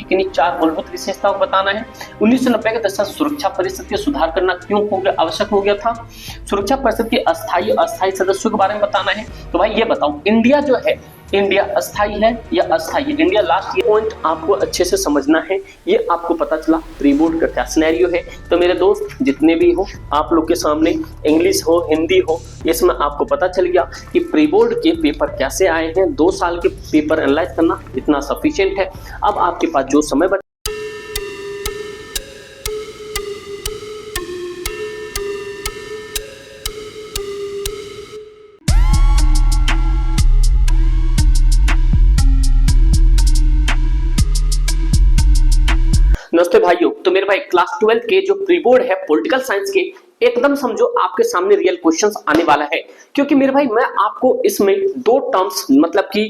की किन्हीं 4 मूलभूत विशेषताओं को बताना है। 1990 के दशक सुरक्षा परिषद के सुधार करना क्यों आवश्यक हो गया था। सुरक्षा परिषद के अस्थायी और अस्थायी सदस्यों के बारे में बताना है। तो भाई ये बताओ, इंडिया जो है, इंडिया अस्थाई है या अस्थाई है? इंडिया लास्ट, ये पॉइंट आपको अच्छे से समझना है। ये आपको पता चला प्री बोर्ड का क्या सिनेरियो है। तो मेरे दोस्त जितने भी हो, आप लोग के सामने इंग्लिश हो हिंदी हो, इसमें आपको पता चल गया कि प्री बोर्ड के पेपर कैसे आए हैं। 2 साल के पेपर एनालाइज करना इतना सफिशिएंट है। अब आपके पास जो समय बचा, नमस्ते भाइयों। तो मेरे भाई क्लास 12 के जो प्री बोर्ड है पॉलिटिकल साइंस के, एकदम समझो आपके सामने रियल क्वेश्चंस आने वाला है। क्योंकि मेरे भाई मैं आपको इसमें 2 टर्म्स मतलब कि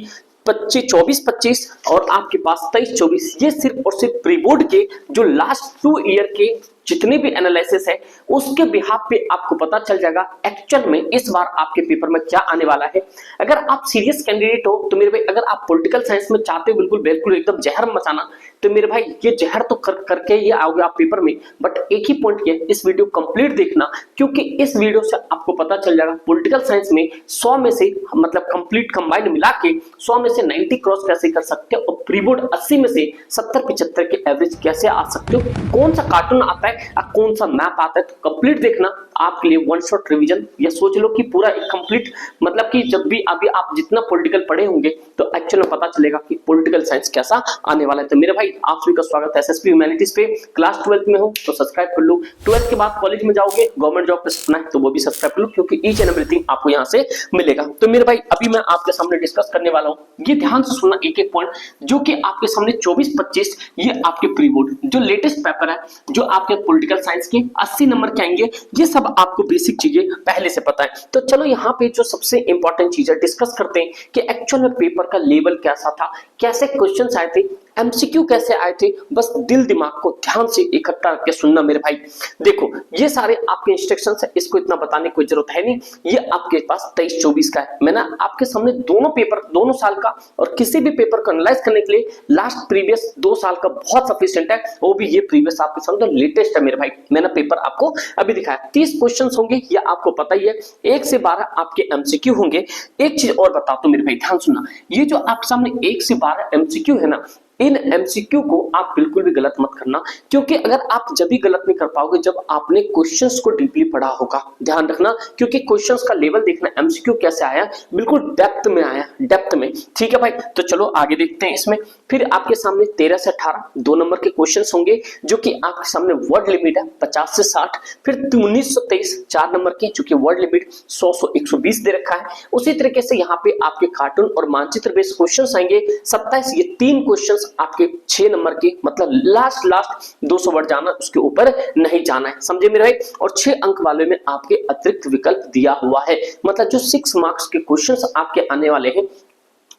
24-25 और आपके पास 23-24, ये सिर्फ और सिर्फ प्री बोर्ड के जो लास्ट 2 ईयर के जितने भी एनालिसिस है उसके बिहाफ पे आपको पता चल जाएगा एक्चुअल में इस बार आपके पेपर में क्या आने वाला है। अगर आप सीरियस कैंडिडेट हो तो मेरे भाई, अगर आप पॉलिटिकल साइंस में चाहते हो बिल्कुल बिल्कुल एकदम जहर मचाना, तो मेरे भाई ये जहर तो करके ये आओगे आप पेपर में। बट एक ही पॉइंट ये, इस वीडियो कंप्लीट देखना, क्योंकि इस वीडियो से आपको पता चल जाएगा पॉलिटिकल साइंस में 100 में से मतलब कंप्लीट कंबाइंड मिला के 100 में से 90 क्रॉस कैसे कर सकते हो, और प्री बोर्ड 80 में से 70-75 के एवरेज कैसे आ सकते हो, कौन सा कार्टून आता है कौन सा मैप आता है। तो कंप्लीट देखना आपके लिए वन शॉट रिवीजन। या सोच लो कि पूरा एक कंप्लीट, मतलब कि जब भी अभी आप जितना पॉलिटिकल पढ़े होंगे तो एक्चुअल में पता चलेगा कि पॉलिटिकल साइंस कैसा आने वाला है। तो मेरे भाई आप सभी का स्वागत है एसएसपी ह्यूमैनिटीज पे। क्लास 12 में हो तो सब्सक्राइब कर लो। 12 के बाद कॉलेज में जाओगे, गवर्नमेंट जॉब पे सपना है तो वो भी सब्सक्राइब कर लो, क्योंकि ईच एंड एवरीथिंग आपको यहाँ से मिलेगा। तो मेरे भाई अभी मैं आपके सामने डिस्कस करने वाला हूँ, ये ध्यान से सुनना एक एक पॉइंट, जो कि आपके सामने 24-25 ये आपके प्री बोर्ड जो लेटेस्ट पेपर है, जो आपके पॉलिटिकल साइंस के 80 नंबर के आएंगे, ये सब आपको बेसिक चीजें पहले से पता है। तो चलो यहाँ पे जो सबसे इंपॉर्टेंट चीज है डिस्कस करते हैं कि एक्चुअल में पेपर का लेवल कैसा था, कैसे क्वेश्चंस आए थे, एमसीक्यू कैसे आए थे। बस दिल दिमाग को ध्यान से इकट्ठा रख के सुनना मेरे भाई। देखो ये सारे आपके इंस्ट्रक्शंस है, इसको इतना बताने की कोई जरूरत है नहीं। ये आपके पास 23-24 का है। मैंने आपके सामने दोनों पेपर, दोनों साल का और किसी भी पेपर को एनालाइज करने के लिए लास्ट प्रीवियस 2 साल का बहुत सफिशिएंट है। वो भी ये प्रीवियस आपके सामने लेटेस्ट है मेरे भाई। मैंने पेपर आपको अभी दिखाया। 30 क्वेश्चन होंगे, ये आपको पता ही है। 1 से 12 आपके एमसीक्यू होंगे। एक चीज और बताओ तो मेरे भाई ध्यान सुनना, ये जो आपके सामने 1 से 12 एमसीक्यू है ना, इन एमसीक्यू को आप बिल्कुल भी गलत मत करना, क्योंकि अगर आप जब भी गलत नहीं कर पाओगे जब आपने क्वेश्चंस को डीपली पढ़ा होगा। ध्यान रखना, क्योंकि क्वेश्चंस का लेवल देखना, एमसीक्यू कैसे आया, बिल्कुल डेप्थ में आया, डेप्थ में। ठीक है भाई, तो चलो आगे देखते हैं इसमें। फिर आपके सामने 13 से 18 2 नंबर के क्वेश्चंस होंगे, जो कि आपके सामने वर्ड लिमिट है 50 से 60। फिर 19 से 23 4 नंबर के, जो कि वर्ड लिमिट 100 से 120 दे रखा है। उसी तरीके से यहाँ पे आपके कार्टून और मानचित्र बेस्ड क्वेश्चंस आएंगे 27। ये 3 क्वेश्चंस आपके 6 नंबर के, मतलब लास्ट 200 वर्ड जाना, उसके ऊपर नहीं जाना है, समझे मेरे भाई। और 6 अंक वाले में आपके अतिरिक्त विकल्प दिया हुआ है, मतलब जो 6 मार्क्स के क्वेश्चंस आपके आने वाले हैं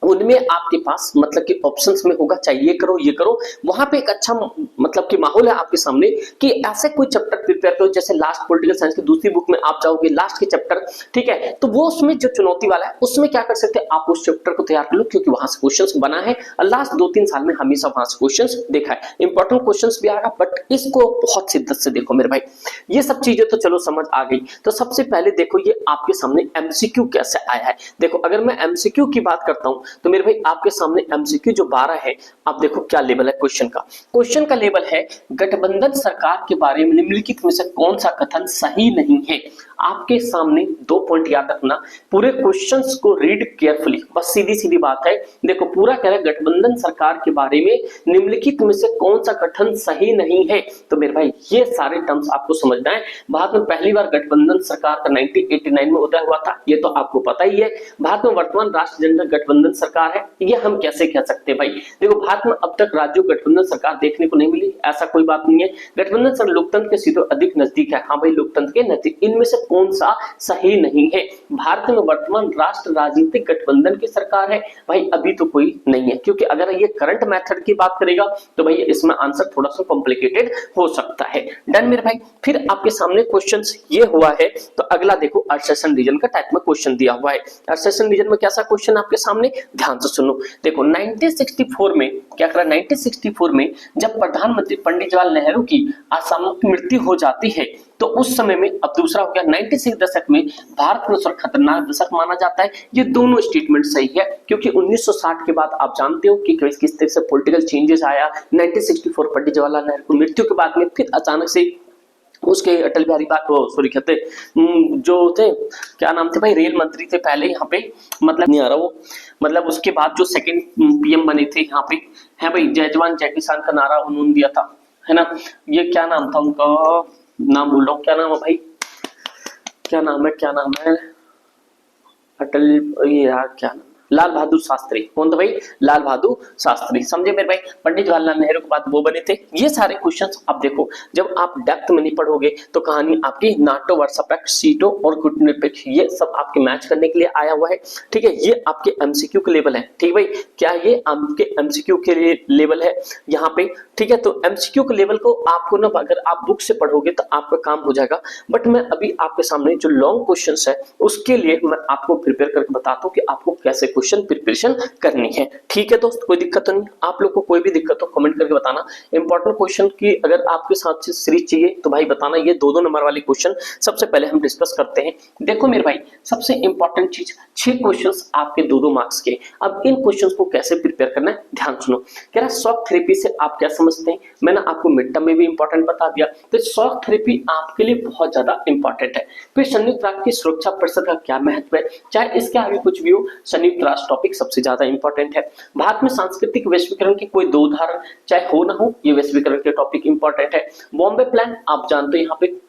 उनमें आपके पास मतलब कि ऑप्शंस में होगा, चाहे ये करो ये करो। वहां पे एक अच्छा मतलब कि माहौल है आपके सामने कि ऐसे कोई चैप्टर प्रिपेयर करो, जैसे लास्ट पॉलिटिकल साइंस की दूसरी बुक में आप जाओगे लास्ट के चैप्टर, ठीक है, तो वो उसमें जो चुनौती वाला है उसमें क्या कर सकते हैं आप उस चैप्टर को तैयार कर लो, क्योंकि वहां से क्वेश्चंस बना है और लास्ट 2-3 साल में हमेशा वहां से क्वेश्चंस देखा है। इंपॉर्टेंट क्वेश्चंस भी आएगा, बट इसको बहुत शिद्दत से देखो मेरे भाई। ये सब चीजें तो चलो समझ आ गई। तो सबसे पहले देखो ये आपके सामने एमसीक्यू कैसे आया है। देखो अगर मैं एमसीक्यू की बात करता हूं तो मेरे भाई आपके सामने एमसीक्यू जो 12 है, आप देखो क्या लेवल है क्वेश्चन का। क्वेश्चन का लेवल है, गठबंधन सरकार के बारे में निम्नलिखित में से कौन सा कथन सही नहीं है। आपके सामने 2 पॉइंट याद रखना, पूरे क्वेश्चंस को रीड केयरफुली, बस सीधी सीधी बात है। देखो पूरा कह रहा है गठबंधन सरकार के बारे में निम्नलिखित में से कौन सा कथन सही नहीं है। तो मेरे भाई ये सारे टर्म्स आपको समझना है। भारत में पहली बार गठबंधन सरकार का 1989 में उदय हुआ था, ये तो आपको पता ही है। भारत में वर्तमान राष्ट्रीय जनता गठबंधन सरकार है, ये हम कैसे कह सकते हैं भाई। देखो भारत में अब तक राज्यों गठबंधन सरकार देखने को नहीं मिली, ऐसा कोई बात नहीं है। गठबंधन सरकार लोकतंत्र के सीधे अधिक नजदीक है, हाँ भाई लोकतंत्र के नजदीक। इनमें से कौन सा सही नहीं है। भारत में वर्तमान राष्ट्र राजनीतिक गठबंधन की सरकार है, भाई अभी तो कोई नहीं है, क्योंकि अगर ये करंट मेथड की बात करेगा तो भाई इसमें आंसर थोड़ा सा कॉम्प्लिकेटेड हो सकता है। डन मेरे भाई। फिर आपके सामने क्वेश्चंस ये हुआ है, तो अगला देखो अर्सेशन रीजन का टाइप में क्वेश्चन दिया हुआ है। अर्सेशन रीजन में कैसा क्वेश्चन आपके सामने, ध्यान से सुनो। देखो 1964 में क्या करा, 1964 में जब प्रधानमंत्री पंडित जवाहरलाल नेहरू की असामयिक मृत्यु हो जाती है तो उस समय में, अब दूसरा हो गया 96 दशक में भारत को सर्वोच्च खतरनाक दशक माना जाता है। ये दोनों स्टेटमेंट सही है क्योंकि 1960 के बाद आप जानते हो कि किस तरह से पॉलिटिकल चेंजेस आया। 1964 पंडित जवाहरलाल नेहरू की मृत्यु के बाद में फिर अचानक से उसके अटल बिहारी सॉरी कहते जो थे, क्या नाम थे भाई, रेल मंत्री थे पहले यहाँ पे, मतलब नहीं आ रहा वो, मतलब उसके बाद जो सेकंड पीएम बने थे यहाँ पे है भाई, जय जवान जय किसान का नारा उन्होंने दिया था, है ना। ये क्या नाम था उनका, नाम भूल रहा हूँ, क्या नाम है भाई, क्या नाम है अटल, ये यार क्या नाम, लाल बहादुर शास्त्री। कौन था भाई, लाल बहादुर शास्त्री, समझे मेरे भाई। पंडित जवाहरलाल नेहरू के बाद वो बने थे। ये सारे क्वेश्चंस अब देखो जब आप डेप्थ में नहीं पढ़ोगे तो कहानी आपकी नाटो वर्षापेक्ष सीटो और गुटनिरपेक्ष ये सब आपके मैच करने के लिए आया हुआ है, ठीक है। ये आपके एमसीक्यू के लेवल है, ठीक भाई, क्या ये आपके एमसीक्यू के लिए लेवल है यहाँ पे, ठीक है। तो एमसीक्यू के लेवल को आपको ना अगर आप बुक से पढ़ोगे तो आपका काम हो जाएगा, बट मैं अभी आपके सामने जो लॉन्ग क्वेश्चंस है उसके लिए मैं आपको प्रिपेयर करके बताता हूँ कि आपको कैसे क्वेश्चन प्रिपरेशन करनी है, ठीक है दोस्त। कोई दिक्कत तो नहीं, आप लोग को कोई भी दिक्कत हो कमेंट करके बताना। इंपॉर्टेंट क्वेश्चन की अगर आपके साथ सीरीज चाहिए तो भाई बताना। ये दो नंबर वाले क्वेश्चन सबसे पहले हम डिस्कस करते हैं। देखो मेरे भाई सबसे इंपॉर्टेंट चीज 6 क्वेश्चंस आपके 2-2 मार्क्स के। अब इन क्वेश्चंस को कैसे प्रिपेयर करना है ध्यान सुनो। कह रहा शॉक थेरेपी से आप क्या समझते हैं, मैंने आपको मिड टर्म में भी इंपॉर्टेंट बता दिया, तो शॉक थेरेपी आपके लिए बहुत ज्यादा इंपॉर्टेंट है। फिर संयुक्त राष्ट्र की सुरक्षा परिषद का क्या महत्व है, चाहे इसके आगे कुछ भी हो, संयुक्त राष्ट्र टॉपिक सबसे ज्यादा इंपॉर्टेंट है। भारत में सांस्कृतिक वैश्वीकरण के कोई 2 उदाहरण चाहे हो ना हो, ये वैश्वीकरण के टॉपिक इंपॉर्टेंट है। बॉम्बे प्लान आप जानते हो यहाँ पे,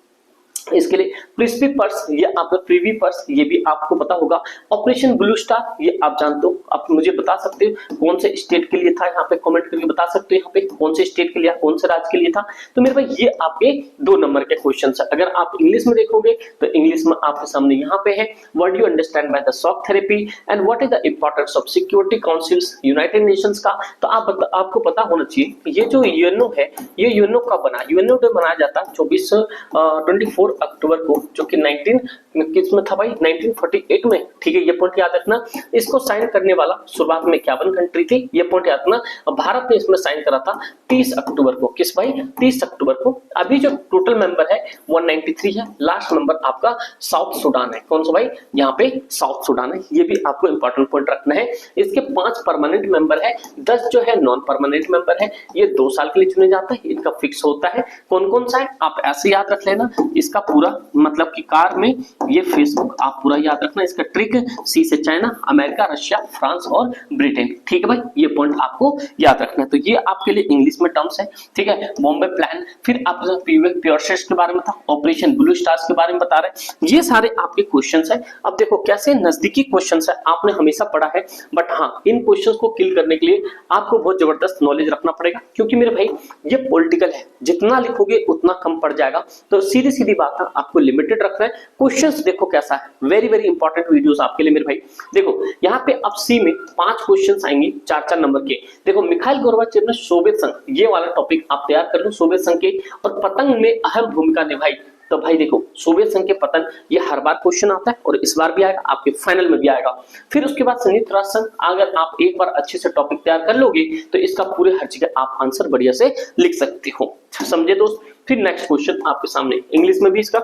इसके लिए प्रिस्पी पर्स, ये आपका प्रीवी पर्स, ये भी आपको पता होगा। ऑपरेशन ब्लू स्टार ये आप जानते हो, आप मुझे बता सकते हो कौन से स्टेट के लिए था, यहाँ पे कमेंट करके बता सकते हो यहाँ पे कौन से स्टेट के लिए, कौन से राज्य के लिए था। तो मेरे भाई ये आपके 2 नंबर के क्वेश्चन है। अगर आप इंग्लिश में देखोगे तो इंग्लिश में आपके सामने यहाँ पे है, what do you understand by the shock therapy and what is the importance of security councils United Nations का। तो आपको पता होना चाहिए ये जो यूएनओ है, ये यूएनओ कब बना, यूएनओ डे मनाया जाता है 24 अक्टूबर को, जो कि 19 किस में था भाई, 1948 में, ठीक है। ये पॉइंट याद रखना। इसको साइन करने वाला शुरुआत में 51 कंट्री थी, ये पॉइंट याद रखना। भारत ने इसमें साइन करा था 30 अक्टूबर को, किस भाई, 30 अक्टूबर को। अभी जो टोटल मेंबर है 193 है, लास्ट मेंबर आपका साउथ सुडान है। कौन सा भाई, यहाँ पे साउथ सुडान है, ये भी आपको इंपॉर्टेंट पॉइंट रखना है। इसके 5 परमानेंट मेंबर है, 10 जो है नॉन परमानेंट मेंबर है। ये 2 साल के लिए चुने जाता है, इनका फिक्स होता है। कौन कौन सा है आप ऐसे याद रख लेना, इसका पूरा मतलब कि कार में ये फेसबुक आप पूरा याद रखना। इसका ट्रिक, सी से चाइना, अमेरिका, रशिया, फ्रांस और ब्रिटेन, ठीक है भाई, ये पॉइंट आपको याद रखना है। तो ये आपके लिए इंग्लिश में टर्म्स है, ठीक है। बॉम्बे प्लान, फिर आपके प्योरसेट्स के बारे में था, ऑपरेशन ब्लू स्टार्स के बारे में बता रहे, ये सारे आपके क्वेश्चंस है। अब देखो कैसे नजदीकी क्वेश्चंस है, आपने हमेशा पढ़ा है, बट हाँ इन क्वेश्चंस को किल करने के लिए आपको बहुत जबरदस्त नॉलेज रखना पड़ेगा, क्योंकि मेरे भाई ये पॉलिटिकल है, जितना लिखोगे उतना कम पड़ जाएगा। तो सीधी सीधी बात है, आपको लिमिटेड रखना है। क्वेश्चंस देखो कैसा है, वेरी वेरी इंपॉर्टेंट वीडियोस आपके लिए मेरे भाई। देखो यहाँ पे अब सी में 5 क्वेश्चंस आएंगे 4-4 नंबर के। देखो मिखाइल गोर्बाचेव ने सोवियत संघ, ये वाला टॉपिक आप तैयार कर लो, सोवियत संघ के और पतंग में अहम भूमिका निभाई। तो भाई देखो सोवियत संघ के पतन, ये हर बार क्वेश्चन आता है और इस बार भी आएगा, आपके फाइनल में भी आएगा। फिर उसके बाद संयुक्त राष्ट्र संघ, अगर आप एक बार अच्छे से टॉपिक तैयार कर लोगे तो इसका पूरे हर जगह आप आंसर बढ़िया से लिख सकते हो, समझे दोस्त। फिर नेक्स्ट क्वेश्चन आपके सामने इंग्लिश में भी इसका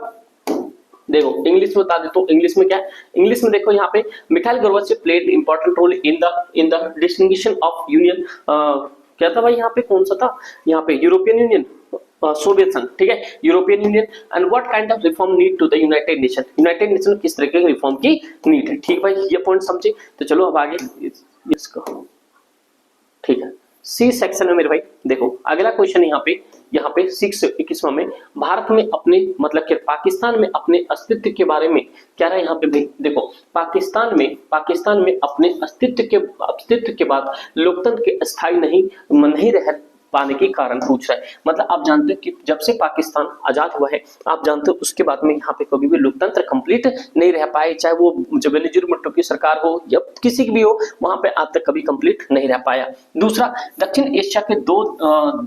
देखो, इंग्लिश में बता देता हूँ। इंग्लिश में क्या है, इंग्लिश में देखो यहाँ पे Mikhail Gorbachev played important role in the distinction of union, क्या था भाई यहाँ पे, कौन सा था यहाँ पे, यूरोपियन यूनियन, सोवियत संघ, ठीक है, European Union. And what kind of reform need to the United Nation, United Nation किस तरह के रिफॉर्म की नीड है, ठीक भाई, ये पॉइंट समझे। तो चलो अब आगे इसको, ठीक है। सी सेक्शन में मेरे भाई देखो अगला क्वेश्चन यहाँ पे 621वां में, भारत में अपने मतलब कि पाकिस्तान में अपने अस्तित्व के बारे में क्या रहा है यहाँ पे भाई। देखो पाकिस्तान में अपने अस्तित्व के बाद लोकतंत्र के स्थायी नहीं रह पाने के कारण पूछ रहा है। मतलब आप जानते हो कि जब से पाकिस्तान आजाद हुआ है, आप जानते हो उसके बाद में यहाँ पे कभी भी लोकतंत्र कंप्लीट नहीं रह पाए, चाहे वो जब बेनजीर भुट्टो की सरकार हो या किसी की भी हो, वहां पे आज तक कभी कंप्लीट नहीं रह पाया। दूसरा, दक्षिण एशिया के दो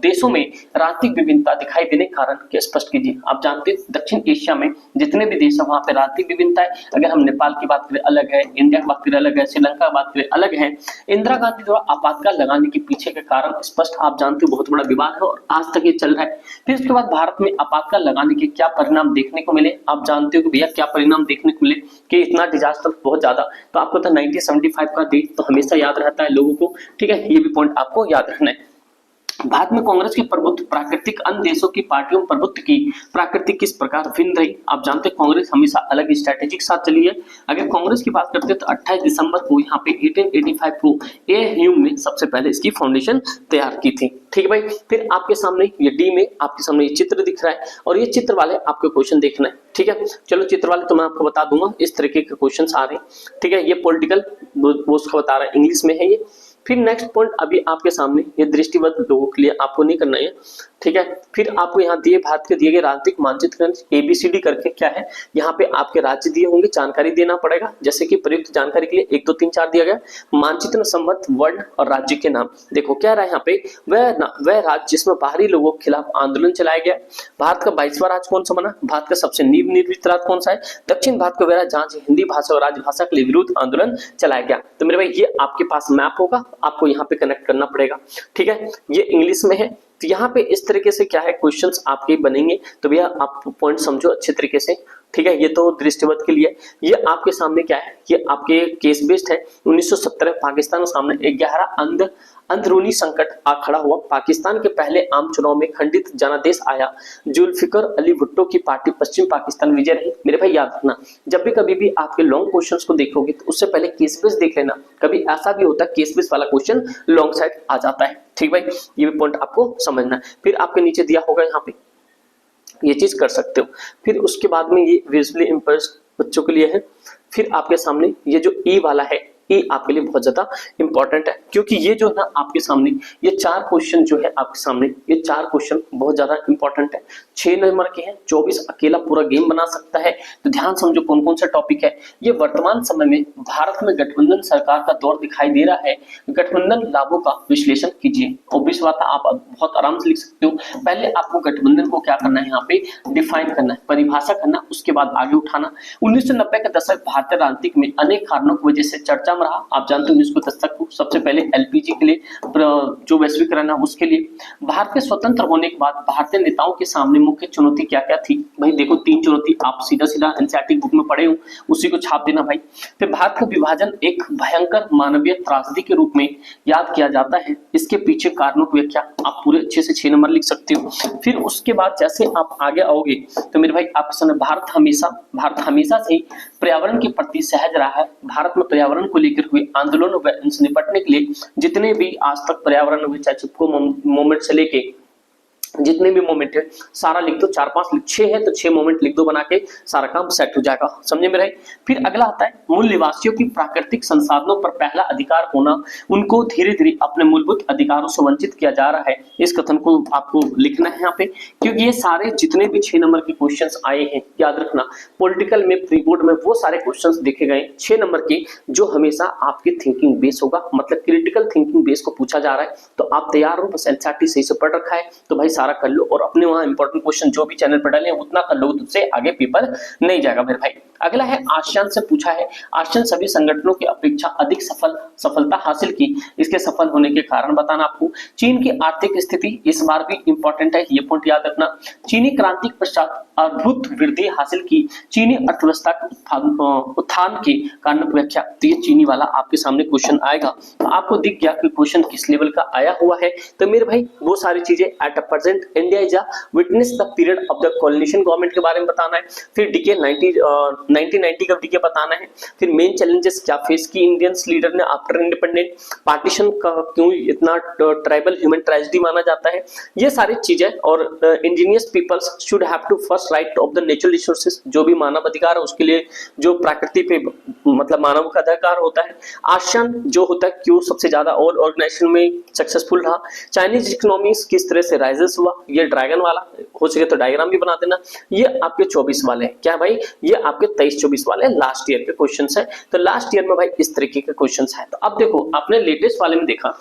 देशों में राजनीतिक विभिन्नता दिखाई देने के कारण क्या स्पष्ट कीजिए। आप जानते हैं दक्षिण एशिया में जितने भी देश है वहां पे राजनीतिक विभिन्नता है। अगर हम नेपाल की बात करें अलग है, इंडिया की बात करें अलग है, श्रीलंका की बात करें अलग है। इंदिरा गांधी द्वारा आपातकाल लगाने के पीछे के कारण स्पष्ट आप जानते हो बहुत बड़ा विवाद है और आज तक ये चल रहा है। फिर उसके बाद भारत में आपातकाल लगाने के क्या परिणाम देखने को मिले, आप जानते हो कि भैया क्या परिणाम देखने को मिले कि इतना डिजास्टर बहुत ज्यादा। तो आपको तो 1975 का डेट तो हमेशा याद रहता है लोगों को, ठीक है, ये भी पॉइंट आपको याद रखना है। भारत में कांग्रेस की प्रभुत्व प्राकृतिक अन्य देशों की पार्टियों प्रभुत्व की प्राकृतिक किस प्रकार भिन्न रही। आप जानते हैं कांग्रेस हमेशा अलग स्ट्रेटेजी के साथ चली है। अगर कांग्रेस की बात करते हैं तो 28 दिसंबर को यहाँ पे 1885 को ए ह्यूम ने सबसे पहले इसकी फाउंडेशन तैयार की थी। ठीक है भाई, फिर आपके सामने ये डी में आपके सामने ये चित्र दिख रहा है और ये चित्र वाले आपको क्वेश्चन देखना है। ठीक है, चलो चित्र वाले तो मैं आपको बता दूंगा, इस तरीके के क्वेश्चन आ रहे हैं। ठीक है, ये पॉलिटिकल उसका बता रहा है, इंग्लिश में है ये। फिर नेक्स्ट पॉइंट अभी आपके सामने ये दृष्टिवत लोगों के लिए आपको नहीं करना है। ठीक है, फिर आपको यहाँ दिए भारत के दिए गए राजनीतिक मानचित्र ABCD करके क्या है, यहाँ पे आपके राज्य दिए होंगे, जानकारी देना पड़ेगा। जैसे कि प्रयुक्त जानकारी के लिए 1 2 3 4 दिया गया। मानचित्र में संबद्ध वर्ण और राज्य के नाम देखो क्या रहा है यहाँ पे, वह राज्य जिसमें बाहरी लोगों के खिलाफ आंदोलन चलाया गया। भारत का 22वां राज्य कौन सा बना, भारत का सबसे निर्मित राज्य कौन सा है, दक्षिण भारत का वह राज्य जहाँ हिंदी भाषा और राजभाषा के लिए विरोध आंदोलन चलाया गया। तो मेरे भाई ये आपके पास मैप होगा, आपको यहाँ पे कनेक्ट करना पड़ेगा। ठीक है, ये इंग्लिश में है। तो यहाँ पे इस तरीके से क्या है क्वेश्चंस आपके बनेंगे, तो भैया आप पॉइंट समझो अच्छे तरीके से। ठीक है, ये तो दृष्टिवत के लिए। ये आपके सामने क्या है, ये आपके केस बेस्ड है। 1970 पाकिस्तान के सामने 11 अंदरूनी संकट आ खड़ा हुआ। पाकिस्तान के पहले आम चुनाव में खंडित जनादेश आया। जुल्फिकर अली भुट्टो की पार्टी पश्चिम पाकिस्तान विजय रही। मेरे भाई याद रखना, जब भी कभी भी आपके लॉन्ग क्वेश्चंस को देखोगे तो उससे पहले केस बेस देख लेना। कभी ऐसा भी होता है केस बेस वाला क्वेश्चन लॉन्ग साइड आ जाता है। ठीक भाई, ये भी पॉइंट आपको समझना है। फिर आपके नीचे दिया होगा यहाँ पे, ये चीज कर सकते हो। फिर उसके बाद में ये विजुअली इंप्रेस्ड बच्चों के लिए है। फिर आपके सामने ये जो ई वाला है, ये आपके लिए बहुत ज्यादा इंपॉर्टेंट है, क्योंकि ये जो है आपके सामने ये 4 क्वेश्चन जो है आपके सामने, ये 4 क्वेश्चन बहुत ज्यादा इंपॉर्टेंट है। 6 नंबर के हैं, 24 अकेला पूरा गेम बना सकता है। तो ध्यान समझो कौन कौन सा टॉपिक है। ये वर्तमान समय में भारत में गठबंधन सरकार का दौर दिखाई दे रहा है। गठबंधन लाभों का विश्लेषण कीजिए। ऑब्वियस बात है, आप बहुत आराम से लिख सकते हो। पहले आपको गठबंधन को क्या करना है, यहाँ पे डिफाइन करना है, परिभाषा करना, उसके बाद आगे उठाना। 1990 के दशक भारतीय राजनीतिक में अनेक कारणों की वजह से चर्चा रहा। आप जानते हो 19 दशक को सबसे पहले LPG के लिए जो वैश्वीकरण है उसके लिए। भारत के स्वतंत्र होने के बाद भारतीय नेताओं के सामने मुख्य चुनौती क्या क्या थी। भाई देखो 3 चुनौती आप सीधा NCERT बुक में पढ़े हो, उसी को छाप देना भाई। फिर भारत का विभाजन एक भयंकर मानवीय त्रासदी के रूप में याद किया जाता है। इसके पीछे कारणों की व्याख्या आप पूरे अच्छे से 6 नंबर लिख सकते हो। फिर उसके बाद जैसे आप आगे आओगे तो मेरे भाई आपके सामने भारत हमेशा से पर्यावरण के प्रति सहज रहा है। भारत में पर्यावरण को लेकर हुए आंदोलन व इनसे निपटने के लिए जितने भी आज तक पर्यावरण हुए, चाहे चिपको मूवमेंट से लेके जितने भी मोमेंट है सारा लिख दो। 4 5 6 है तो 6 मोमेंट लिख दो बना के, सारा काम सेट हो जाएगा। समझे मेरे? फिर अगला आता है मूल निवासियों की प्राकृतिक संसाधनों पर पहला अधिकार होना, उनको धीरे धीरे अपने मूलभूत अधिकारों से वंचित किया जा रहा है। इस कथन को आपको लिखना है यहाँ पे, क्योंकि ये सारे जितने भी 6 नंबर के क्वेश्चंस आए हैं, याद रखना पॉलिटिकल में प्री बोर्ड में वो सारे क्वेश्चंस देखे गए 6 नंबर के, जो हमेशा आपके थिंकिंग बेस होगा, मतलब क्रिटिकल थिंकिंग बेस को पूछा जा रहा है। तो आप तैयार हो, बस एनसीईआरटी सही से पढ़ रखा है तो भाई सारा कर लो, और अपने वहां इंपॉर्टेंट क्वेश्चन जो भी चैनल पर डाले उतना कर लो, तुझसे आगे पेपर नहीं जाएगा मेरे भाई। अगला है आसियान से पूछा है, आसियान सभी संगठनों की अपेक्षा अधिक सफलता हासिल की, इसके सफल होने के कारण बताना आपको। चीन की आर्थिक स्थिति इस बार भी इंपॉर्टेंट है, ये पॉइंट याद रखना। चीनी क्रांति के पश्चात अद्भुत वृद्धि हासिल की, चीनी अर्थव्यवस्था उत्थान के कारण व्याख्या। तो ये चीनी वाला आपके सामने क्वेश्चन आएगा, तो आपको दिख गया कि क्वेश्चन किस लेवल का आया हुआ है। तो मेरे भाई वो सारी चीजें at a present India is a witness the period of the coalition government के बारे में बताना है। फिर डीके 1990 का डीके बताना है। फिर मेन चैलेंजेस क्या फेस की इंडियंस लीडर ने आफ्टर इंडिपेंडेंट, पार्टीशन का क्यों इतना ट्राइबल ह्यूमन ट्रेजेडी माना जाता है, ये सारी चीजें। और indigenous peoples should have to first right of the natural resources, जो भी मानव अधिकार है उसके लिए जो प्रकृति पे मतलब मानव का अधिकार होता है। आसियान जो होता है क्यों सबसे ज्यादा ऑल ऑर्गेनाइजेशन में सक्सेसफुल रहा। चाइनीज इकोनॉमी किस तरह से राइजेस हुआ, ये ड्रैगन वाला, हो सके तो डायग्राम भी बना देना। ये आपके 24 वाले हैं, क्या भाई, ये आपके 23-24 वाले लास्ट ईयर के क्वेश्चन है। तो लास्ट ईयर में भाई इस तरीके के क्वेश्चन है। तो अब देखो आपने लेटेस्ट वाले में देखा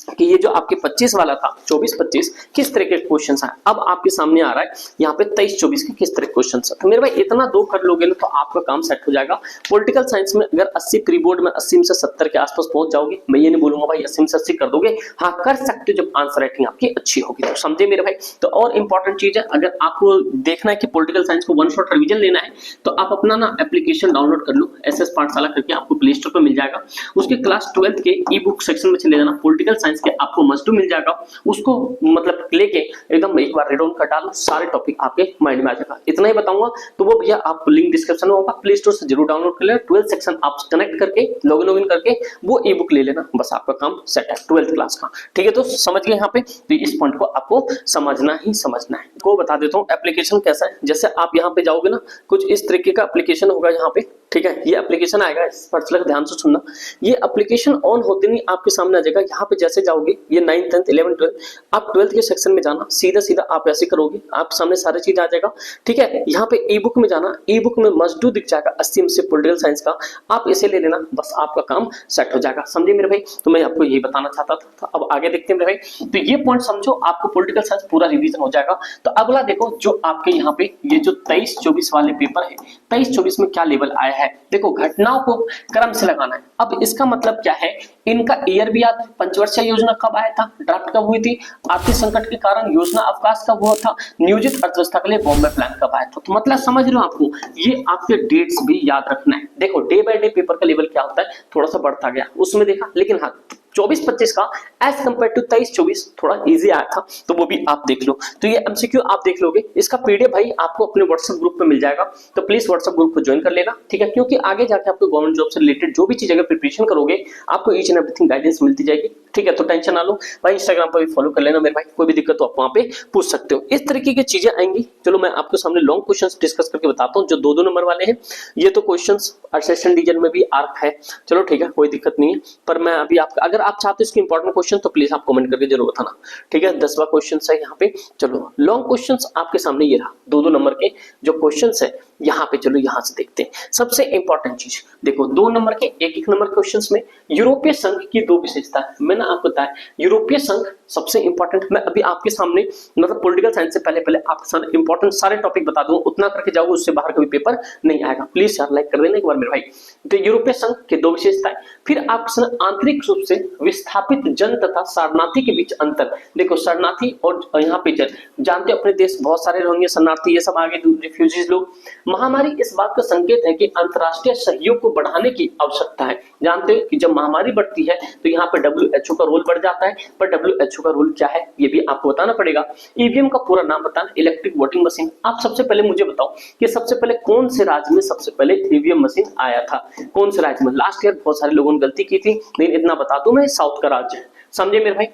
कि ये जो आपके 25 वाला था, 24-25 किस तरह के क्वेश्चंस हैं। अब आपके सामने आ रहा है यहाँ पे 23-24 के किस तरह के क्वेश्चंस हैं। तो मेरे भाई इतना दो कर लोगे ना तो आपका काम सेट हो जाएगा। पॉलिटिकल साइंस में अगर 80 प्री बोर्ड में 80 में से 70 के आसपास पहुंच जाओगे, मैं ये नहीं बोलूंगा भाई 80 में से 80 कर दोगे, हाँ कर सकते हो जब आंसर राइटिंग आपकी अच्छी होगी। तो समझे मेरे भाई। तो और इंपॉर्टेंट चीज है, अगर आपको देखना है कि पॉलिटिकल साइंस को वन शॉट रिविजन लेना है तो आप अपना ना एप्लीकेशन डाउनलोड कर लो, SS पाठशाला करके आपको प्ले स्टोर पर मिल जाएगा। उसके क्लास 12 के ई बुक सेक्शन में चले जाना, पॉलिटिकल साइंस के आपको मस्ट मिल जाएगा। उसको मतलब लेके एकदम एक बार रीड ऑन कर डालो, सारे टॉपिक आपके माइंड में आ जाएगा। इतना ही बताऊंगा तो वो भैया आप लिंक डिस्क्रिप्शन में होगा, प्ले स्टोर से जरूर डाउनलोड कर लेना। 12 सेक्शन आप कनेक्ट करके लॉगिन करके वो ई बुक ले लेना, बस आपका काम सेट है 12th क्लास का। ठीक है, तो समझ गए यहाँ पे। तो इस पॉइंट को आपको समझना ही समझना है। को बता देता हूँ एप्लीकेशन कैसा है। जैसे आप यहाँ पे जाओगे ना, कुछ इस तरीके का एप्लीकेशन होगा यहाँ पे। ठीक है, ये एप्लीकेशन आएगा, इस पर ध्यान से सुनना। ये एप्लीकेशन ऑन होते नहीं आपके सामने आ जाएगा। यहाँ पे जैसे जाओगे, ये 9th 10th 11th 12th, आप 12th के सेक्शन में जाना, सीधा सीधा आप ऐसे करोगे, आप सामने सारी चीज आ जाएगा। ठीक है, यहाँ पे ई बुक में जाना, ई बुक में मस्ट डू दिख जाएगा 80 में से पॉलिटिकल साइंस का, आप इसे ले लेना, बस आपका काम सेट हो जाएगा। समझे मेरे भाई। तो मैं आपको यही बताना चाहता था। अब आगे देखते हैं मेरे भाई। तो ये पॉइंट समझो, आपको पॉलिटिकल साइंस पूरा रिवीजन हो जाएगा। तो अगला देखो, जो आपके यहाँ पे ये जो 23-24 वाले पेपर है, 23-24 में क्या लेवल आया है। देखो घटनाओं को क्रम से लगाना है। अब इसका मतलब क्या है, इनका ईयर भी याद है। पंचवर्षीय योजना कब आया था, ड्राफ्ट कब हुई थी, आर्थिक संकट के कारण योजना अवकाश कब हुआ था, नियोजित अर्थव्यवस्था के लिए बॉम्बे प्लान कब आया था। तो मतलब समझ लो आपको, ये आपके डेट्स भी याद रखना है। देखो डे बाय डे पेपर का लेवल क्या होता है, थोड़ा सा बढ़ता गया उसमें देखा, लेकिन हाँ 24-25 का एज कंपेयर टू 23-24 थोड़ा इजी आया था, तो वो भी आप देख लो। तो ये एमसीक्यू आप देख लोगे, इसका पीडीएफ भाई आपको अपने व्हाट्सएप ग्रुप पे मिल जाएगा। तो प्लीज व्हाट्सएप ग्रुप को ज्वाइन कर लेना। ठीक है, क्योंकि आगे जाके आपको गवर्नमेंट जॉब से रिलेटेड जो भी चीज अगर प्रिपरेशन करोगे, आपको ईच एंड एवरीथिंग गाइडेंस मिलती जाएगी। ठीक है, तो टेंशन ना लो भाई। इंस्टाग्राम पर भी फॉलो कर लेना मेरे भाई, कोई भी दिक्कत तो आप वहां पे पूछ सकते हो। इस तरीके की चीजें आएंगी। चलो मैं आपके सामने लॉन्ग क्वेश्चंस डिस्कस करके बताता हूँ, जो 2-2 नंबर वाले हैं। ये तो क्वेश्चंस असिस्टेंट डिवीजन में भी आर्क है, चलो ठीक है, कोई दिक्कत नहीं है। पर मैं अभी आपका, अगर आप चाहते हो इसके इंपॉर्टेंट क्वेश्चन तो प्लीज आप कमेंट करके जरूर बताना। ठीक है, 10वां क्वेश्चन है यहाँ पे। चलो लॉन्ग क्वेश्चंस आपके सामने ये रहा, 2-2 नंबर के जो क्वेश्चंस है यहाँ पे। चलो यहाँ से देखते हैं सबसे इंपॉर्टेंट चीज। देखो 2 नंबर के 1-1 नंबर क्वेश्चंस में यूरोपीय संघ की 2 विशेषता है। मैंने आपको बताया यूरोपीय संघ सबसे इंपॉर्टेंट। मैं अभी आपके सामने मतलब पॉलिटिकल साइंस से पहले आपके सामने इंपॉर्टेंट सारे टॉपिक बता दूंगा, उतना करके जाओगे उससे बाहर कभी पेपर नहीं आएगा। प्लीज यार लाइक कर देना एक बार मेरे भाई। तो यूरोपीय संघ के 2 विशेषताएं, फिर आपके आंतरिक रूप से विस्थापित जन तथा शरणार्थी के बीच अंतर। देखो शरणार्थी और यहाँ पे जानते हो अपने देश बहुत सारे रहेंगे शरणार्थी, ये सब आगे रिफ्यूजीज लोग। महामारी इस बात का संकेत है कि अंतरराष्ट्रीय सहयोग को बढ़ाने की आवश्यकता है। जानते हो कि जब महामारी बढ़ती है तो यहाँ पे WHO का रोल बढ़ जाता है, पर WHO का रोल क्या है ये भी आपको बताना पड़ेगा। ईवीएम का पूरा नाम बताना, इलेक्ट्रिक वोटिंग मशीन। आप सबसे पहले मुझे बताओ कि सबसे पहले कौन से राज्य में सबसे पहले ईवीएम मशीन आया था, कौन से राज्य में। लास्ट ईयर बहुत सारे लोगों ने गलती की थी, लेकिन इतना बता दूं मैं, साउथ का राज्य है। समझे मेरे भाई।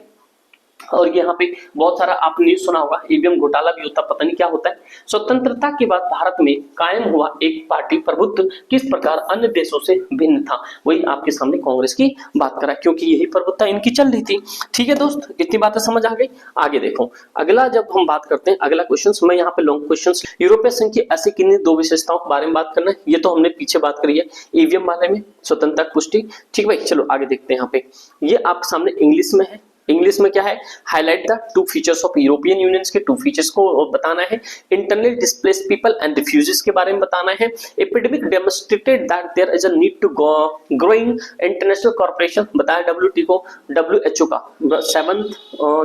और यहाँ पे बहुत सारा आपने न्यूज सुना होगा, ईवीएम घोटाला भी होता, पता नहीं क्या होता है। स्वतंत्रता के बाद भारत में कायम हुआ एक पार्टी प्रभुत्व किस प्रकार अन्य देशों से भिन्न था, वही आपके सामने कांग्रेस की बात करा, क्योंकि यही प्रभुत्वता इनकी चल रही थी। ठीक है दोस्त, इतनी बातें समझ आ गई। आगे देखो अगला, जब हम बात करते हैं अगला क्वेश्चन, मैं यहाँ पे लॉन्ग क्वेश्चन, यूरोपीय संघ की ऐसी किन्हीं 2 विशेषताओं के बारे में बात करना है। ये तो हमने पीछे बात करी है ईवीएम वाले में, स्वतंत्रता पुष्टि। ठीक भाई, चलो आगे देखते हैं। यहाँ पे ये आपके सामने इंग्लिश में है। इंग्लिश में क्या है, highlight the 2 features of European Union के 2 फीचर्स को बताना है। Internally displaced people and refugees के बारे में बताना है। Epidemic demonstrated that there is a need to growing international corporation, बताया WHO का 7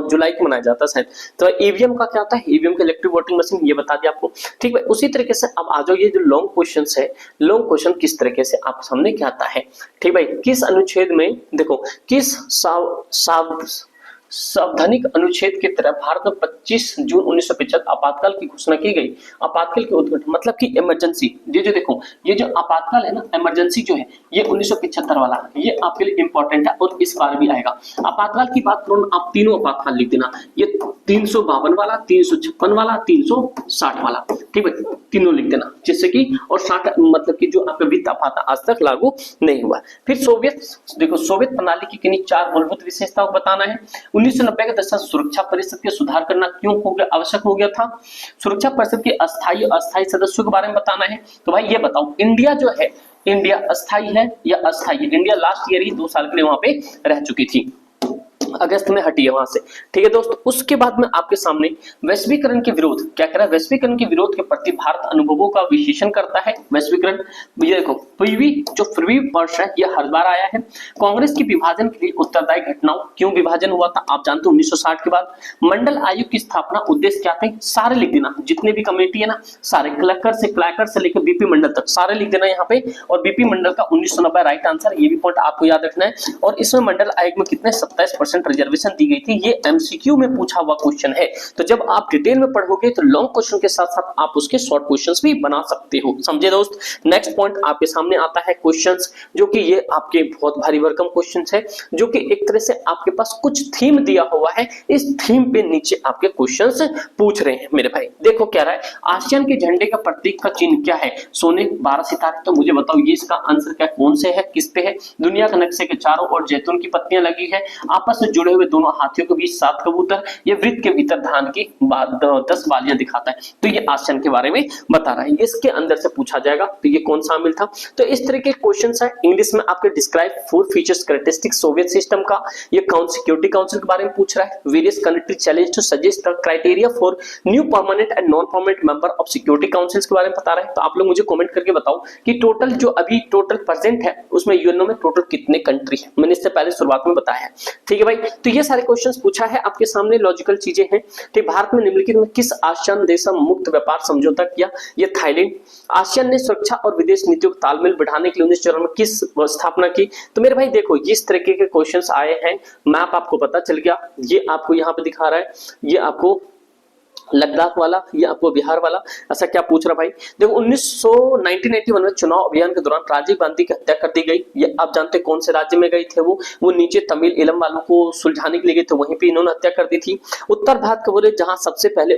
जुलाई को मनाया जाता है। तो ईवीएम का क्या होता है, ईवीएम का इलेक्ट्रिक वोटिंग मशीन, ये बता दिया आपको। ठीक है, उसी तरीके से अब आ जाओ, ये जो लॉन्ग क्वेश्चन है, लॉन्ग क्वेश्चन किस तरीके से आप सामने क्या आता है। ठीक भाई, किस अनुच्छेद में, देखो किस संवैधानिक अनुच्छेद के तहत भारत में 25 जून 1975 आपातकाल की घोषणा की गई। आपातकाल की उद्घाटन मतलब कि इमरजेंसी, ये जो देखो ये जो आपातकाल है ना, इमरजेंसी जो है ये 1975 वाला, ये आपके लिए इंपॉर्टेंट है और इस बार भी आएगा। आपातकाल की बात करो आप तीनों आपातकाल लिख देना, ये 352 वाला, 356 वाला, 360 वाला, ठीक है, तीनों लिख देना जिससे कि, और 60 मतलब कि जो आपका वित्त आपात आज तक लागू नहीं हुआ। फिर सोवियत, देखो सोवियत प्रणाली की किन्हीं 4 मूलभूत विशेषताओं को बताना है। 1990 के दशक सुरक्षा परिषद के सुधार करना क्यों हो गया, आवश्यक हो गया था। सुरक्षा परिषद के अस्थायी अस्थायी सदस्यों के बारे में बताना है। तो भाई ये बताओ, इंडिया जो है, इंडिया अस्थायी है या अस्थायी है? इंडिया लास्ट ईयर ही 2 साल के लिए वहां पे रह चुकी थी, अगस्त में हटी है वहां से, ठीक है दोस्तों। उसके बाद में आपके सामने वैश्वीकरण के विरोध, क्या कह रहा है, वैश्वीकरण के विरोध के प्रति भारत अनुभवों का विश्लेषण करता है। वैश्वीकरण, ये देखो पीवी जो फ्री वर्ष है ये हर बार आया है। कांग्रेस की विभाजन के लिए उत्तरदायी घटनाओं, क्यों विभाजन हुआ था आप जानते हो 1960 के बाद। मंडल आयोग की स्थापना, उद्देश्य क्या थे, सारे लिख देना, जितने भी कमेटी है ना सारे, क्लैकर से लेकर बीपी मंडल तक सारे लिख देना यहाँ पे। और बीपी मंडल का 1990 राइट आंसर, ये भी पॉइंट आपको याद रखना है। और इसमें मंडल आयोग में कितने 27% रिजर्वेशन दी गई थी, ये एमसीक्यू में पूछा हुआ क्वेश्चन है। तो जब आप डिटेल में पढ़ोगे तो लॉन्ग क्वेश्चन के साथ साथ आप उसके शॉर्ट क्वेश्चंस भी बना सकते हो, समझे दोस्त। नेक्स्ट पॉइंट आपके सामने आता है क्वेश्चंस, जो कि ये आपके बहुत भारी भरकम क्वेश्चंस है, जो कि एक तरह से आपके पास कुछ थीम दिया हुआ है, इस थीम पे नीचे आपके क्वेश्चंस पूछ रहे हैं मेरे भाई। देखो क्या रहा है, आसियान के झंडे का प्रतीक का चिन्ह क्या है, सोने 12 सितारे। तो मुझे बताओ ये इसका आंसर क्या, कौन से है, किस पे है। दुनिया के नक्शे के चारों ओर जैतून की पत्तियां लगी है, आपस में जुड़े हुए दोनों हाथियों के बीच 7 कबूतर, ये वृत्त के भीतर धान की 10 बालियां दिखाता है। तो ये आसियान के बारे में बता रहा है, इसके अंदर से पूछा जाएगा। तो ये कौन शामिल था। तो इस तरह के क्वेश्चंस है। इंग्लिश में आपके describe 4 features characteristics Soviet system का, ये सिक्योरिटी काउंसिल के बारे में पूछ रहा है। Various country challenge to suggest criteria for new permanent and non permanent member of security councils के बारे में बता रहा है। तो आप लोग मुझे कमेंट करके बताओ कि टोटल जो अभी टोटल प्रेजेंट है उसमें यूएनओ में टोटल कितने कंट्री है। मैंने इससे पहले शुरुआत में बताया है, ठीक है भाई। तो ये सारे क्वेश्चंस पूछा है आपके सामने, लॉजिकल चीजें हैं। ठीक, भारत में निम्नलिखित में किस आसियान देश मुक्त व्यापार समझौता किया, ये थाईलैंड। आसियान ने सुरक्षा और विदेश नीतियों का तालमेल बढ़ाने के लिए 1954 में किस स्थापना की। तो मेरे भाई देखो इस तरीके के क्वेश्चंस आए हैं, मैप आपको पता चल गया, ये आपको यहाँ पे दिखा रहा है, ये आपको लद्दाख वाला, ये आपको बिहार वाला। ऐसा क्या पूछ रहा भाई, देखो 1981 में चुनाव अभियान के दौरान राजीव गांधी की हत्या कर दी गई। ये आप जानते हैं कौन से राज्य में गए थे वो नीचे तमिल इलम वालों को सुलझाने के लिए गए थे, वहीं पे इन्होंने हत्या कर दी थी। उत्तर भारत का बोले जहां सबसे पहले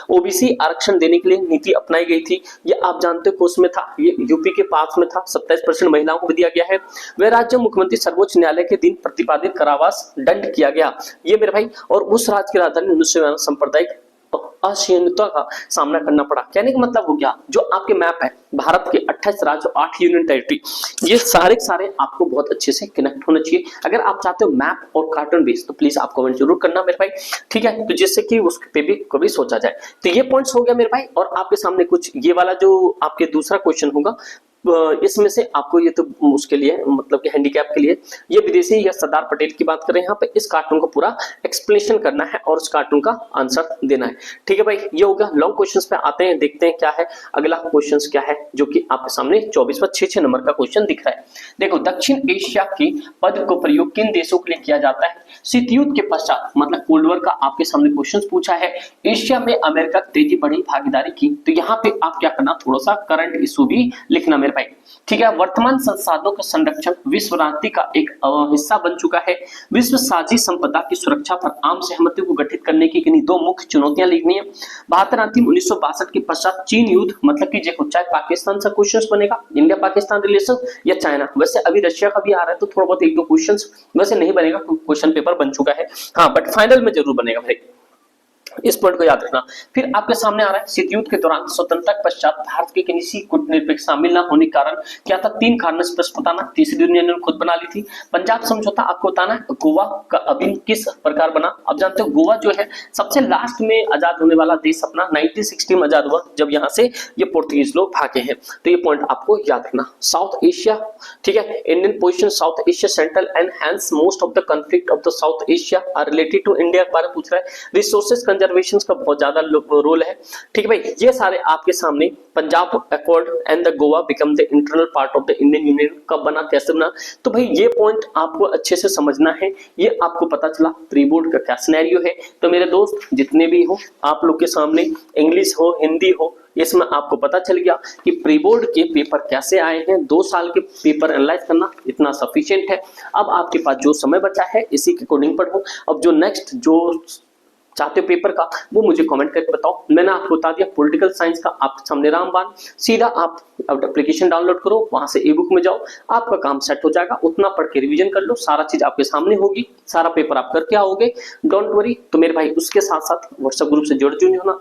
ओबीसी आरक्षण देने के लिए नीति अपनाई गई थी, ये आप जानते हो उसमें था, ये यूपी के पास में था, 27% महिलाओं को भी दिया गया है। वह राज्य मुख्यमंत्री सर्वोच्च न्यायालय के दिन प्रतिपादित कारावास दंड किया गया, ये मेरे भाई। और उस राज्य की राजधानी 1992 सांप्रदायिक असहिष्णुता का सामना करना पड़ा। कहने का मतलब हो गया, जो आपके मैप है भारत के 28 राज्य 8 यूनियन टेरिटरी, ये सारे आपको बहुत अच्छे से कनेक्ट होना चाहिए। अगर आप चाहते हो मैप और कार्टून बेस तो प्लीज आप कमेंट जरूर करना मेरे भाई, ठीक है, तो जिससे कि उस पे भी कभी सोचा जाए। तो ये पॉइंट्स हो गया मेरे भाई। और आपके सामने कुछ ये वाला जो आपके दूसरा क्वेश्चन होगा, इसमें से आपको ये तो उसके लिए मतलब कि हैंडीकैप के लिए, ये विदेशी या सरदार पटेल की बात करें यहाँ पे, इस कार्टून को पूरा एक्सप्लेनेशन करना है और उस कार्टून का आंसर देना है, ठीक है भाई। ये होगा लॉन्ग क्वेश्चंस पे आते हैं, देखते हैं क्या है अगला क्वेश्चंस क्या है, जो कि आपके सामने 24वां 6 नंबर का क्वेश्चन दिख रहा है। देखो दक्षिण एशिया के पद को प्रयोग किन देशों के लिए किया जाता है शीत युद्ध के पश्चात, मतलब कोल्ड वॉर का आपके सामने क्वेश्चन पूछा है। एशिया में अमेरिका तेजी बढ़ी भागीदारी की, तो यहाँ पे आप क्या करना, थोड़ा सा करंट इशू भी लिखना मेरे भाई, ठीक है। वर्तमान संसाधनों का संरक्षण विश्व राजनीति का एक हिस्सा बन चुका है। विश्व साझी संपदा की सुरक्षा पर आम सहमति को गठित करने की किन्हीं 2 मुख्य चुनौतियां लिखनी है। भारत अंतिम 1962 के पश्चात चीन युद्ध, मतलब कि देखो चाहे पाकिस्तान से क्वेश्चन बनेगा, इंडिया पाकिस्तान रिलेशन या चाइना, वैसे अभी रशिया का भी आ रहा है तो थोड़ा बहुत 1-2 क्वेश्चन वैसे नहीं बनेगा, क्वेश्चन पेपर बन चुका है, हाँ बट फाइनल में जरूर बनेगा भाई, इस पॉइंट को याद रखना। फिर आपके सामने आ रहा है शीत युद्ध के दौरान स्वतंत्रता के पश्चात भारत के किसी कूटनीतिक शामिल न होने के कारण क्या था, 3 कारण स्पष्ट बताना। तीसरी दुनिया ने खुद बना ली थी। पंजाब समझौता आपको बताना है। गोवा का अभी किस प्रकार बना, आप जानते हो गोवा जो है सबसे लास्ट में आजाद होने वाला देश अपना 1960 में आजाद हुआ, जब यहाँ से ये पोर्तुगीज लोग भागे हैं, तो ये पॉइंट आपको याद रखना। साउथ एशिया, ठीक है, Indian position south Asia central and hence most of the conflict of the south Asia are related to India के बारे में पूछ रहा है। रिसोर्सेज कंजर्वेशन का बहुत ज्यादा रोल है, ठीक है भाई। ये सारे आपके सामने Punjab accord and the Goa become the internal part of the Indian union कब बना, कैसे बना, तो भाई ये पॉइंट आपको अच्छे से समझना है। ये आपको पता चला प्री बोर्ड का क्या सिनेरियो है। तो मेरे दोस्त जितने भी हो आप लोग के सामने, इंग्लिश हो हिंदी हो, इसमें आपको पता चल गया कि प्री बोर्ड के पेपर कैसे आए हैं। 2 साल के पेपर एनालाइज करना इतना सफिशिएंट है। अब आपके पास जो समय बचा है इसी के अकॉर्डिंग पढ़ो। अब जो नेक्स्ट जो चाहते हो पेपर का, वो मुझे कमेंट करके बताओ। मैंने आपको बता दिया पॉलिटिकल साइंस का आपके सामने रामबाण। सीधा आप अब एप्लीकेशन डाउनलोड करो, वहां से ई बुक में जाओ, आपका काम सेट हो जाएगा। उतना पढ़ के रिवीजन कर लो, सारा चीज आपके सामने होगी, सारा पेपर आप करके आओगे, डोंट वरी। तो मेरे भाई उसके साथ साथ व्हाट्सएप ग्रुप से जुड़ होना,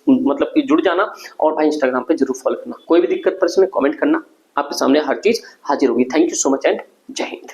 मतलब कि जुड़ जाना, और भाई इंस्टाग्राम पे जरूर फॉलो करना। कोई भी दिक्कत परेशानी कमेंट करना, आपके सामने हर चीज हाजिर होगी। Thank you so much and जय हिंद।